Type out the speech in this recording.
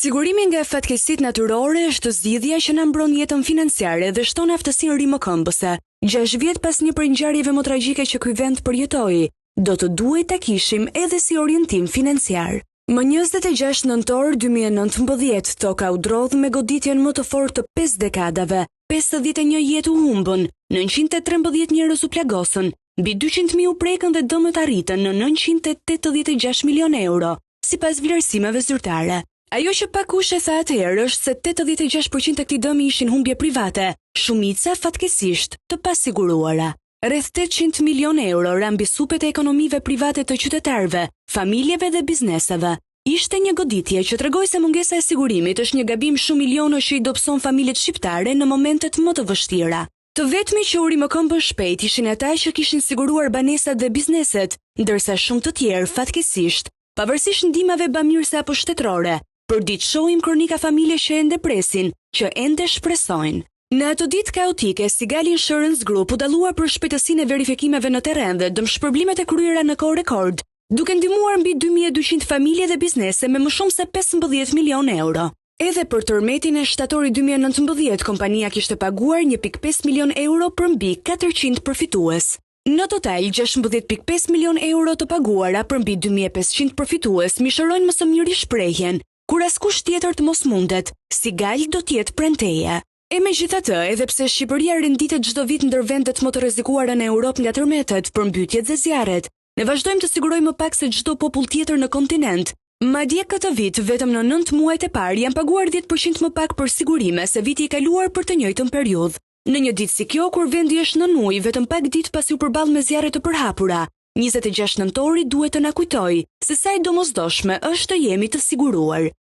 Sigurimi nga fatkeqësitë natyrore është zgjidhja që na mbron jetën financiare dhe shton aftësinë rimëkëmbëse. 6 vjet pas një prej ngjarjeve më tragjike që ky vend përjetoi, do të duhej ta kishim edhe si orientim financiar. Më 26 nëntor 2019, toka u drodh me goditjen më të fortë të 5 dekadave. 51 jetë u humbën, 913 njerëz u plagosën, mbi 200.000 u prekën dhe dëmët arritën në 986 milion euro, sipas vlerësimeve zyrtare. Ajo që pakush e tha atëherë është se 86% e këtij dëmi ishin humbje private, shumica fatkeqësisht të pasiguruara. Rreth 800 milion euro ra mbi supet e ekonomive private të qytetarëve, familjeve dhe bizneseve. Ishte një goditje që tregoi se mungesa e sigurimit është një gabim shumë milionësh që i dobëson familjet shqiptare në momentet më të vështira. Të vetmi që u rimëkëmbën shpejt ishin ata që kishin siguruar banesat dhe bizneset, ndërsa shumë të tjerë fatkeqësisht, pavarësisht ndihmave bamirëse apo shtetërore, përdit shohim kronika familje që ende presin, që ende shpresojnë. Në ato ditë kaotike, Sigal Insurance Group u dalluar për shpejtësinë e verifikimeve në terren dhe dëmshpërblimet e kryera në kohë rekord, duke ndihmuar mbi 2200 familje dhe biznese me më shumë se 15 milion euro. Edhe për tërmetin e shtatorit 2019, kompania kishte paguar 1.5 milion euro për mbi 400 përfitues. Në total, 16.5 milion euro të paguara për mbi 2500 përfitues mishërojnë më së miri shprehjen, kur askush tjetër të mos mundet, Sigal do t'jetë prenteje. E megjithatë, edhe pse Shqipëria renditet çdo vit ndër vendet më të rrezikuara në Europë nga tërmetet, përmbytjet dhe zjarret, ne vazhdojmë të sigurojmë më pak se çdo popull tjetër në kontinent. Madje këtë vit, vetëm në 9 muajt e parë janë paguar 10% më pak për sigurime se viti i kaluar për të njëjtën periudhë. Në një ditë si kjo, kur vendi është në ujë, vetëm pak ditë pasi u përball me zjarre të përhapura, 26 nëntori duhet të na kujtojë se sa e domosdoshme është të jemi të siguruar.